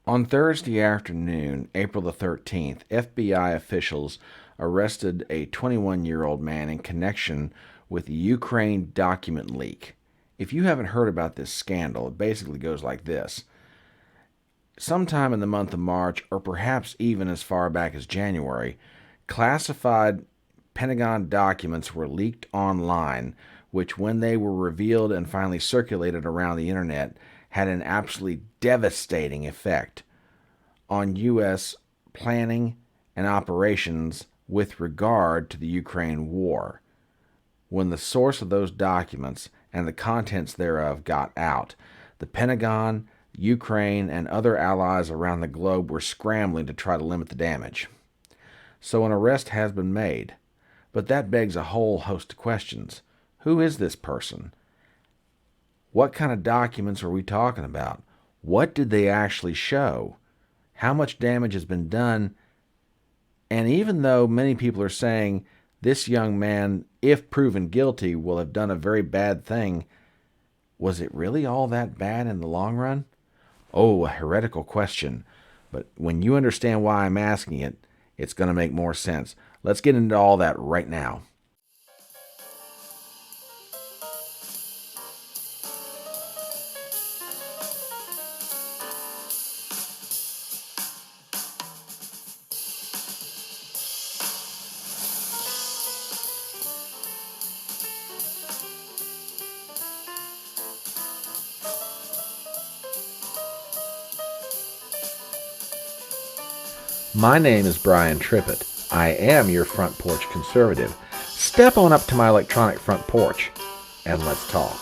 On Thursday afternoon, April the 13th, FBI officials arrested a 21-year-old man in connection with the Ukraine document leak. If you haven't heard about this scandal, it basically goes like this. Sometime in the month of March, or perhaps even as far back as January, classified Pentagon documents were leaked online, which, when they were revealed and finally circulated around the internet, had an absolutely devastating effect on U.S. planning and operations with regard to the Ukraine war. When the source of those documents and the contents thereof got out, the Pentagon, Ukraine, and other allies around the globe were scrambling to try to limit the damage. So an arrest has been made. But that begs a whole host of questions. Who is this person? What kind of documents are we talking about? What did they actually show? How much damage has been done? And even though many people are saying this young man, if proven guilty, will have done a very bad thing, was it really all that bad in the long run? Oh, a heretical question. But when you understand why I'm asking it, it's going to make more sense. Let's get into all that right now. My name is Brian Trippett. I am your front porch conservative. Step on up to my electronic front porch and let's talk.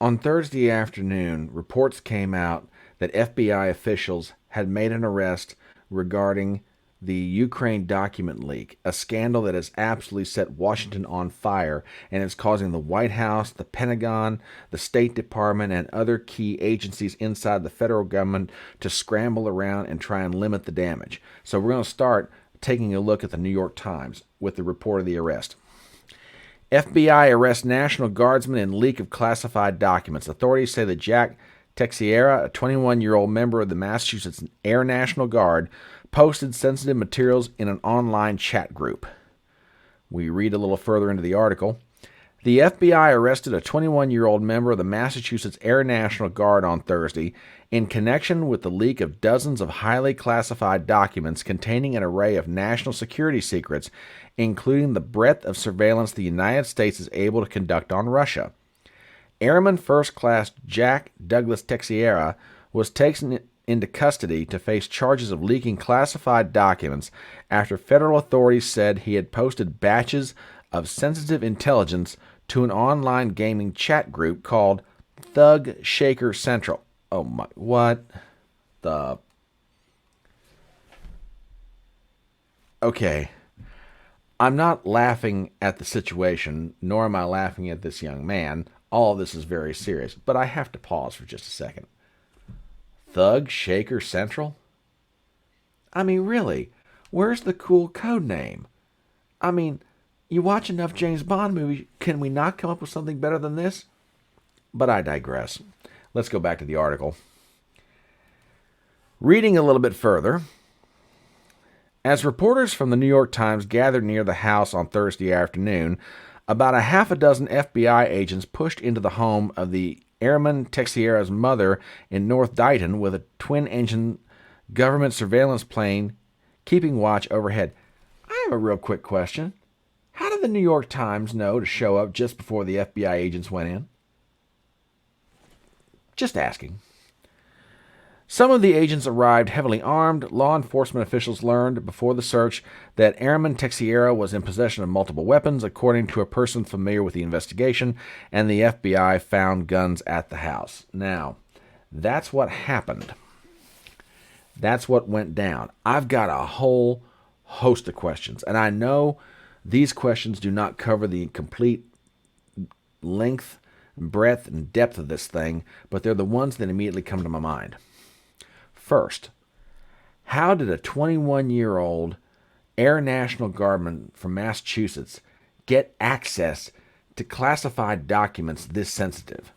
On Thursday afternoon, reports came out that FBI officials had made an arrest regarding the Ukraine document leak, a scandal that has absolutely set Washington on fire and is causing the White House, the Pentagon, the State Department, and other key agencies inside the federal government to scramble around and try and limit the damage. So we're going to start taking a look at the New York Times with the report of the arrest. FBI arrests National Guardsman in leak of classified documents. Authorities say that Jack Teixeira, a 21-year-old member of the Massachusetts Air National Guard, posted sensitive materials in an online chat group. We read a little further into the article. The FBI arrested a 21-year-old member of the Massachusetts Air National Guard on Thursday in connection with the leak of dozens of highly classified documents containing an array of national security secrets, including the breadth of surveillance the United States is able to conduct on Russia. Airman First Class Jack Douglas Teixeira was taken into custody to face charges of leaking classified documents after federal authorities said he had posted batches of sensitive intelligence to an online gaming chat group called Thug Shaker Central. Oh my, what the? Okay, I'm not laughing at the situation, nor am I laughing at this young man. All of this is very serious, but I have to pause for just a second. Thug Shaker Central? I mean, really, where's the cool code name? I mean, you watch enough James Bond movies, can we not come up with something better than this? But I digress. Let's go back to the article. Reading a little bit further, as reporters from the New York Times gathered near the house on Thursday afternoon, about a half a dozen FBI agents pushed into the home of the Airman Teixeira's mother in North Dighton with a twin-engine government surveillance plane keeping watch overhead. I have a real quick question. How did the New York Times know to show up just before the FBI agents went in? Just asking. Some of the agents arrived heavily armed. Law enforcement officials learned before the search that Airman Teixeira was in possession of multiple weapons, according to a person familiar with the investigation, and the FBI found guns at the house. Now, that's what happened. That's what went down. I've got a whole host of questions, and I know these questions do not cover the complete length, breadth, and depth of this thing, but they're the ones that immediately come to my mind. First, how did a 21-year-old Air National Guardman from Massachusetts get access to classified documents this sensitive?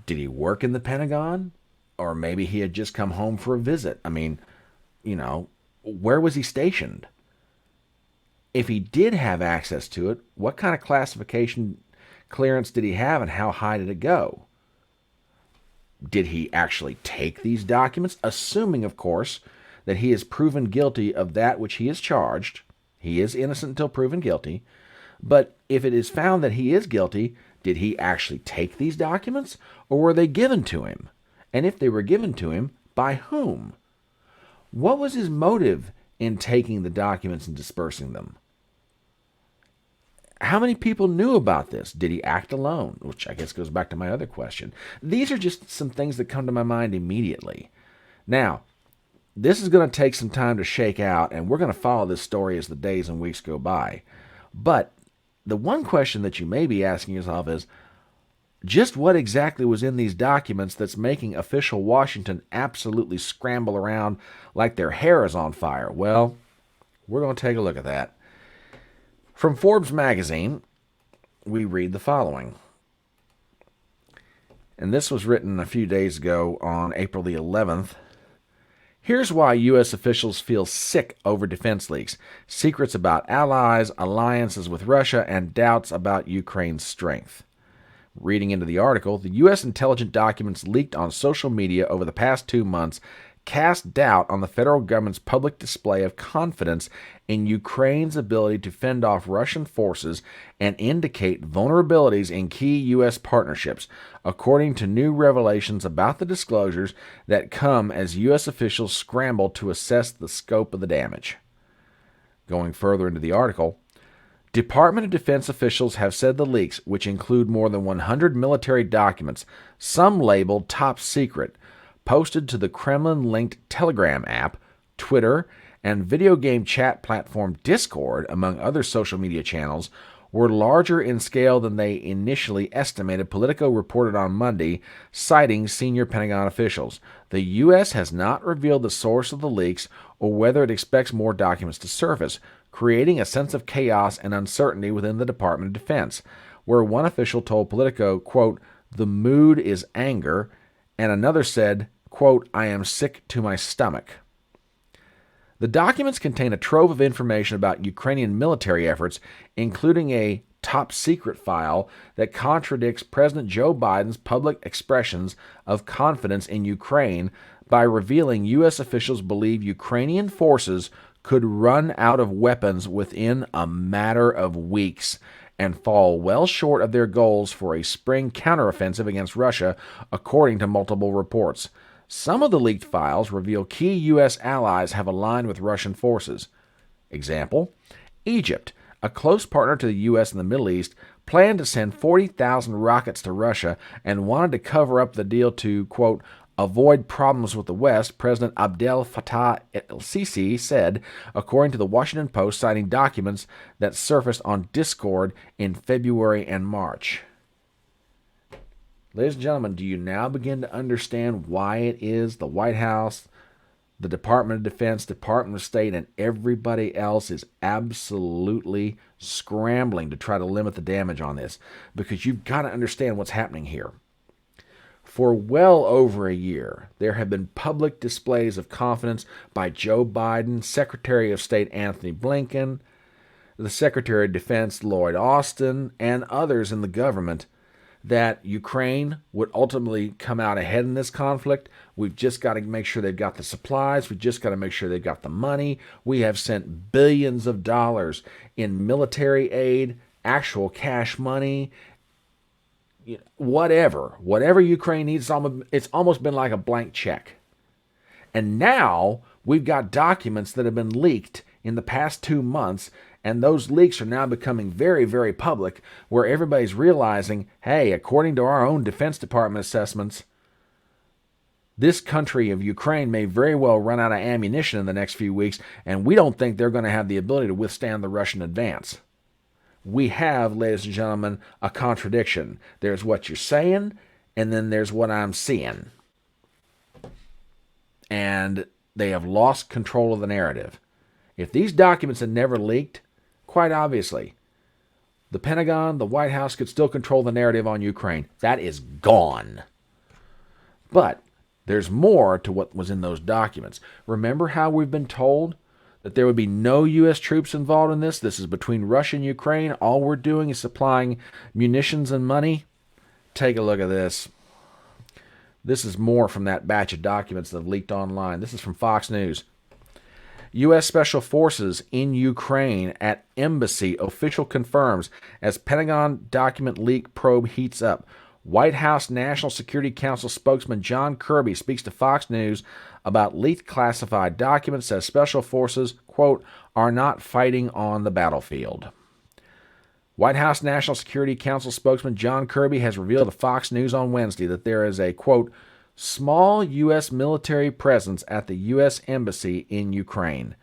Did he work in the Pentagon? Or maybe he had just come home for a visit. I mean, where was he stationed? If he did have access to it, what kind of classification clearance did he have and how high did it go? Did he actually take these documents? Assuming, of course, that he is proven guilty of that which he is charged. He is innocent until proven guilty. But if it is found that he is guilty, did he actually take these documents, or were they given to him? And if they were given to him, by whom? What was his motive in taking the documents and dispersing them? How many people knew about this? Did he act alone? Which I guess goes back to my other question. These are just some things that come to my mind immediately. Now, this is going to take some time to shake out, and we're going to follow this story as the days and weeks go by. But the one question that you may be asking yourself is, just what exactly was in these documents that's making official Washington absolutely scramble around like their hair is on fire? Well, we're going to take a look at that. From Forbes magazine, we read the following. And this was written a few days ago on April the 11th. Here's why U.S. officials feel sick over defense leaks, secrets about allies, alliances with Russia, and doubts about Ukraine's strength. Reading into the article, the U.S. intelligence documents leaked on social media over the past 2 months cast doubt on the federal government's public display of confidence in Ukraine's ability to fend off Russian forces and indicate vulnerabilities in key U.S. partnerships, according to new revelations about the disclosures that come as U.S. officials scramble to assess the scope of the damage. Going further into the article, Department of Defense officials have said the leaks, which include more than 100 military documents, some labeled top secret, posted to the Kremlin-linked Telegram app, Twitter, and video game chat platform Discord, among other social media channels, were larger in scale than they initially estimated, Politico reported on Monday, citing senior Pentagon officials. The U.S. has not revealed the source of the leaks or whether it expects more documents to surface, creating a sense of chaos and uncertainty within the Department of Defense, where one official told Politico, quote, "The mood is anger," and another said, quote, "I am sick to my stomach." The documents contain a trove of information about Ukrainian military efforts, including a top-secret file that contradicts President Joe Biden's public expressions of confidence in Ukraine by revealing U.S. officials believe Ukrainian forces could run out of weapons within a matter of weeks and fall well short of their goals for a spring counteroffensive against Russia, according to multiple reports. Some of the leaked files reveal key U.S. allies have aligned with Russian forces. Example, Egypt, a close partner to the U.S. in the Middle East, planned to send 40,000 rockets to Russia and wanted to cover up the deal to, quote, avoid problems with the West, President Abdel Fattah el-Sisi said, according to the Washington Post, citing documents that surfaced on Discord in February and March. Ladies and gentlemen, do you now begin to understand why it is the White House, the Department of Defense, Department of State, and everybody else is absolutely scrambling to try to limit the damage on this? Because you've got to understand what's happening here. For well over a year, there have been public displays of confidence by Joe Biden, Secretary of State Anthony Blinken, the Secretary of Defense Lloyd Austin, and others in the government that Ukraine would ultimately come out ahead in this conflict. We've just got to make sure they've got the supplies. We've just got to make sure they've got the money. We have sent billions of dollars in military aid, actual cash money, whatever Ukraine needs. It's almost been like a blank check. And now we've got documents that have been leaked in the past 2 months, and those leaks are now becoming very, very public, where everybody's realizing, hey, according to our own Defense Department assessments, this country of Ukraine may very well run out of ammunition in the next few weeks, and we don't think they're going to have the ability to withstand the Russian advance. We have, ladies and gentlemen, a contradiction. There's what you're saying, and then there's what I'm seeing. And they have lost control of the narrative. If these documents had never leaked, quite obviously, the Pentagon, the White House could still control the narrative on Ukraine. That is gone. But there's more to what was in those documents. Remember how we've been told that there would be no U.S. troops involved in this? This is between Russia and Ukraine. All we're doing is supplying munitions and money. Take a look at this. This is more from that batch of documents that have leaked online. This is from Fox News. U.S. Special Forces in Ukraine at Embassy. Official confirms as Pentagon document leak probe heats up. White House National Security Council spokesman John Kirby speaks to Fox News about leaked classified documents, says Special Forces, quote, are not fighting on the battlefield. White House National Security Council spokesman John Kirby has revealed to Fox News on Wednesday that there is a, quote, small U.S. military presence at the U.S. Embassy in Ukraine.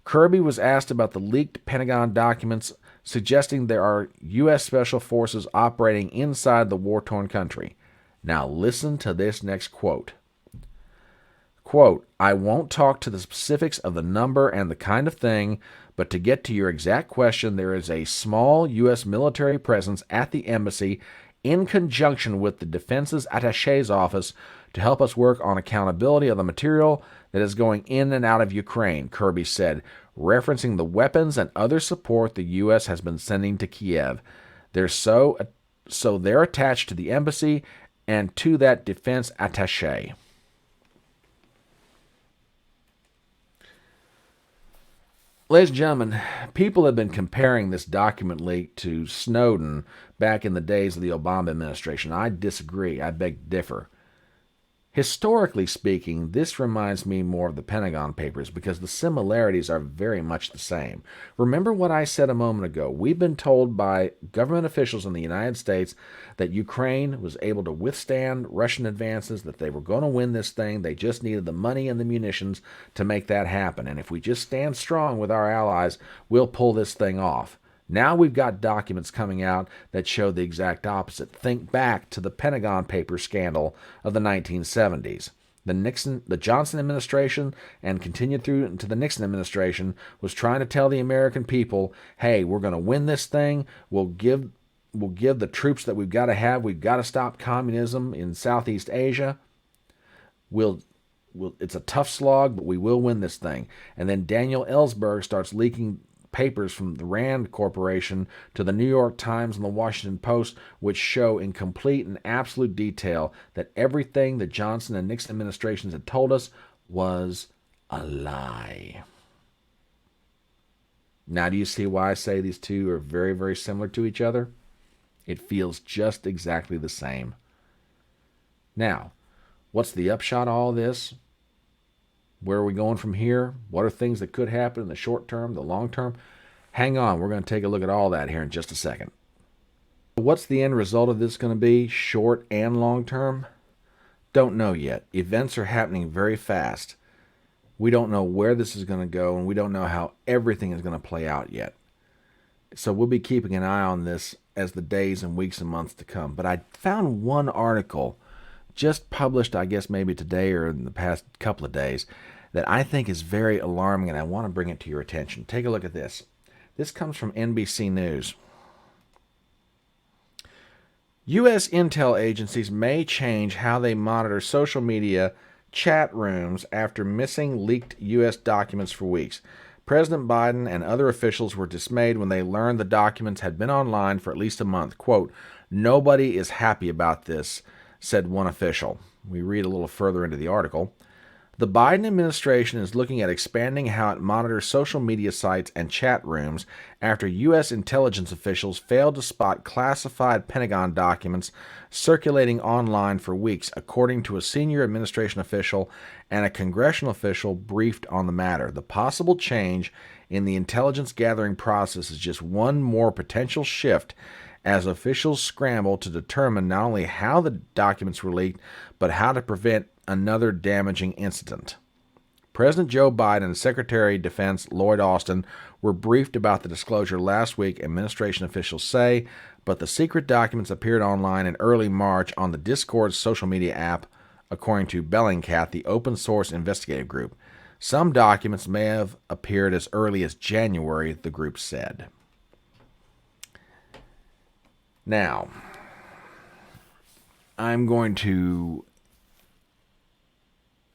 Kirby was asked about the leaked Pentagon documents suggesting there are U.S. Special Forces operating inside the war-torn country. Now listen to this next quote. Quote, I won't talk to the specifics of the number and the kind of thing, but to get to your exact question, there is a small U.S. military presence at the embassy in conjunction with the Defense's Attaché's office to help us work on accountability of the material that is going in and out of Ukraine, Kirby said, referencing the weapons and other support the U.S. has been sending to Kiev. They're attached to the embassy and to that defense attaché. Ladies and gentlemen, people have been comparing this document leak to Snowden back in the days of the Obama administration. I disagree. I beg to differ. Historically speaking, this reminds me more of the Pentagon Papers because the similarities are very much the same. Remember what I said a moment ago. We've been told by government officials in the United States that Ukraine was able to withstand Russian advances, that they were going to win this thing. They just needed the money and the munitions to make that happen. And if we just stand strong with our allies, we'll pull this thing off. Now we've got documents coming out that show the exact opposite. Think back to the Pentagon Papers scandal of the 1970s. The Johnson administration, and continued through into the Nixon administration, was trying to tell the American people, hey, we're going to win this thing. We'll give the troops that we've got to have. We've got to stop communism in Southeast Asia. It's a tough slog, but we will win this thing. And then Daniel Ellsberg starts leaking papers from the Rand Corporation to the New York Times and the Washington Post, which show in complete and absolute detail that everything the Johnson and Nixon administrations had told us was a lie. Now, do you see why I say these two are very, very similar to each other? It feels just exactly the same. Now, what's the upshot of all this? Where are we going from here? What are things that could happen in the short term, the long term? Hang on, we're going to take a look at all that here in just a second. What's the end result of this going to be, short and long term? Don't know yet. Events are happening very fast. We don't know where this is going to go, and we don't know how everything is going to play out yet. So we'll be keeping an eye on this as the days and weeks and months to come. But I found one article just published, I guess maybe today or in the past couple of days, that I think is very alarming, and I want to bring it to your attention. Take a look at this. This comes from NBC News. U.S. intel agencies may change how they monitor social media chat rooms after missing leaked U.S. documents for weeks. President Biden and other officials were dismayed when they learned the documents had been online for at least a month. Quote, nobody is happy about this, said one official. We read a little further into the article. The Biden administration is looking at expanding how it monitors social media sites and chat rooms after U.S. intelligence officials failed to spot classified Pentagon documents circulating online for weeks, according to a senior administration official and a congressional official briefed on the matter. The possible change in the intelligence gathering process is just one more potential shift as officials scramble to determine not only how the documents were leaked, but how to prevent another damaging incident. President Joe Biden and Secretary of Defense Lloyd Austin were briefed about the disclosure last week, administration officials say, but the secret documents appeared online in early March on the Discord social media app, according to Bellingcat, the open-source investigative group. Some documents may have appeared as early as January, the group said. Now, I'm going to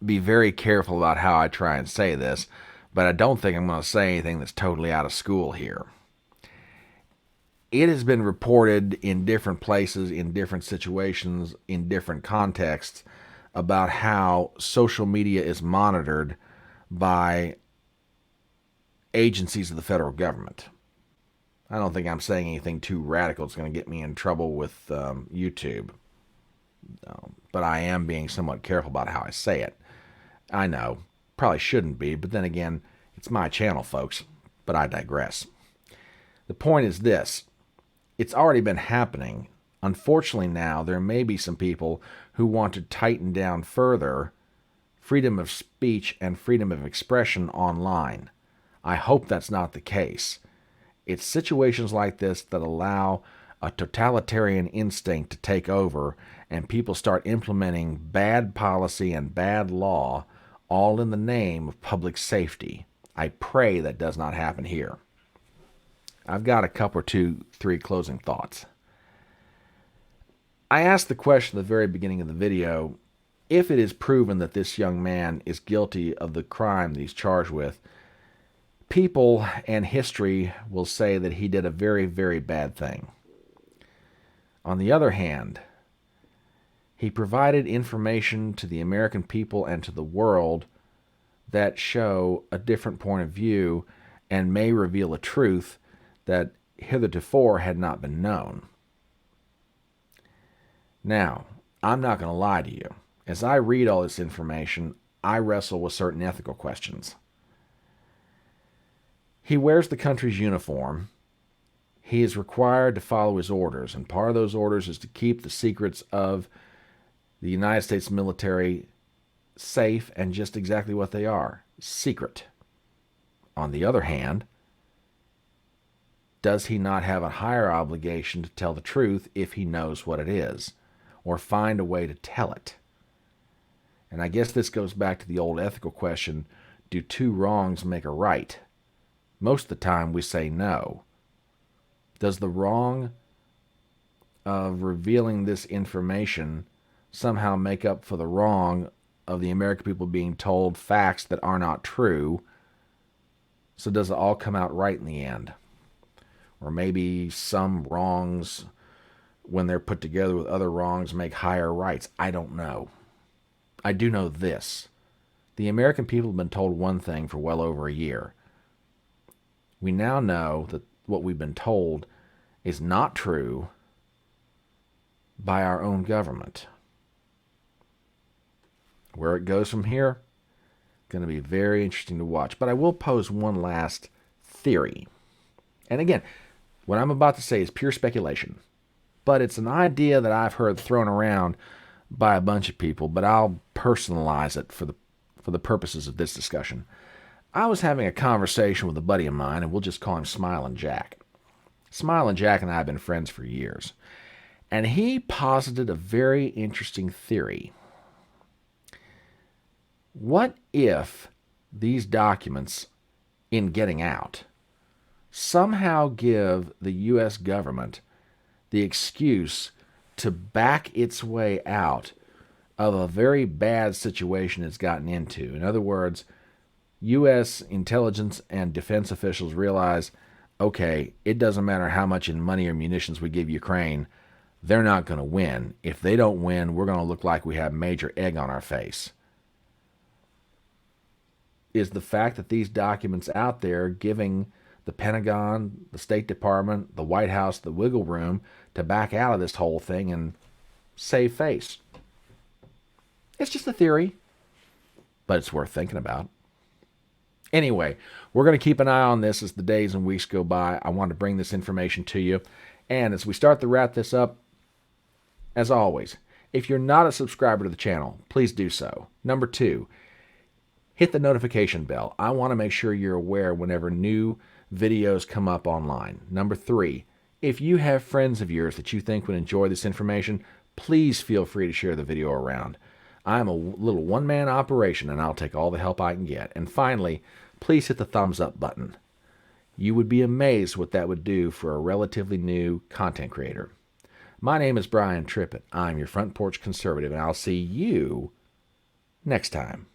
be very careful about how I try and say this, but I don't think I'm going to say anything that's totally out of school here. It has been reported in different places, in different situations, in different contexts about how social media is monitored by agencies of the federal government. I don't think I'm saying anything too radical. It's going to get me in trouble with YouTube. But I am being somewhat careful about how I say it. I know, probably shouldn't be, but then again, it's my channel, folks. But I digress. The point is this. It's already been happening. Unfortunately now, there may be some people who want to tighten down further freedom of speech and freedom of expression online. I hope that's not the case. It's situations like this that allow a totalitarian instinct to take over and people start implementing bad policy and bad law all in the name of public safety. I pray that does not happen here. I've got a couple or two, three closing thoughts. I asked the question at the very beginning of the video, if it is proven that this young man is guilty of the crime that he's charged with, people and history will say that he did a very, very bad thing. On the other hand, he provided information to the American people and to the world that show a different point of view and may reveal a truth that hitherto had not been known. Now, I'm not going to lie to you. As I read all this information, I wrestle with certain ethical questions. He wears the country's uniform. He is required to follow his orders, and part of those orders is to keep the secrets of the United States military safe and just exactly what they are, secret. On the other hand, does he not have a higher obligation to tell the truth if he knows what it is, or find a way to tell it? And I guess this goes back to the old ethical question, do two wrongs make a right? Most of the time we say no. Does the wrong of revealing this information somehow make up for the wrong of the American people being told facts that are not true? So does it all come out right in the end? Or maybe some wrongs, when they're put together with other wrongs, make higher rights. I don't know. I do know this. The American people have been told one thing for well over a year. We now know that what we've been told is not true by our own government. Where it goes from here, going to be very interesting to watch. But I will pose one last theory. And again, what I'm about to say is pure speculation. But it's an idea that I've heard thrown around by a bunch of people, but I'll personalize it for the purposes of this discussion. I was having a conversation with a buddy of mine, and we'll just call him Smilin' Jack. Smilin' Jack and I have been friends for years. And he posited a very interesting theory. What if these documents, in getting out, somehow give the U.S. government the excuse to back its way out of a very bad situation it's gotten into? In other words, U.S. intelligence and defense officials realize, okay, it doesn't matter how much in money or munitions we give Ukraine, they're not going to win. If they don't win, we're going to look like we have major egg on our face. Is the fact that these documents out there giving the Pentagon, the State Department, the White House the wiggle room to back out of this whole thing and save face? It's just a theory, but it's worth thinking about. Anyway, we're going to keep an eye on this as the days and weeks go by. I want to bring this information to you. And as we start to wrap this up, as always, if you're not a subscriber to the channel, please do so. Number 2, hit the notification bell. I want to make sure you're aware whenever new videos come up online. Number 3, if you have friends of yours that you think would enjoy this information, please feel free to share the video around. I'm a little one-man operation, and I'll take all the help I can get. And finally, please hit the thumbs up button. You would be amazed what that would do for a relatively new content creator. My name is Brian Trippett. I'm your front porch conservative, and I'll see you next time.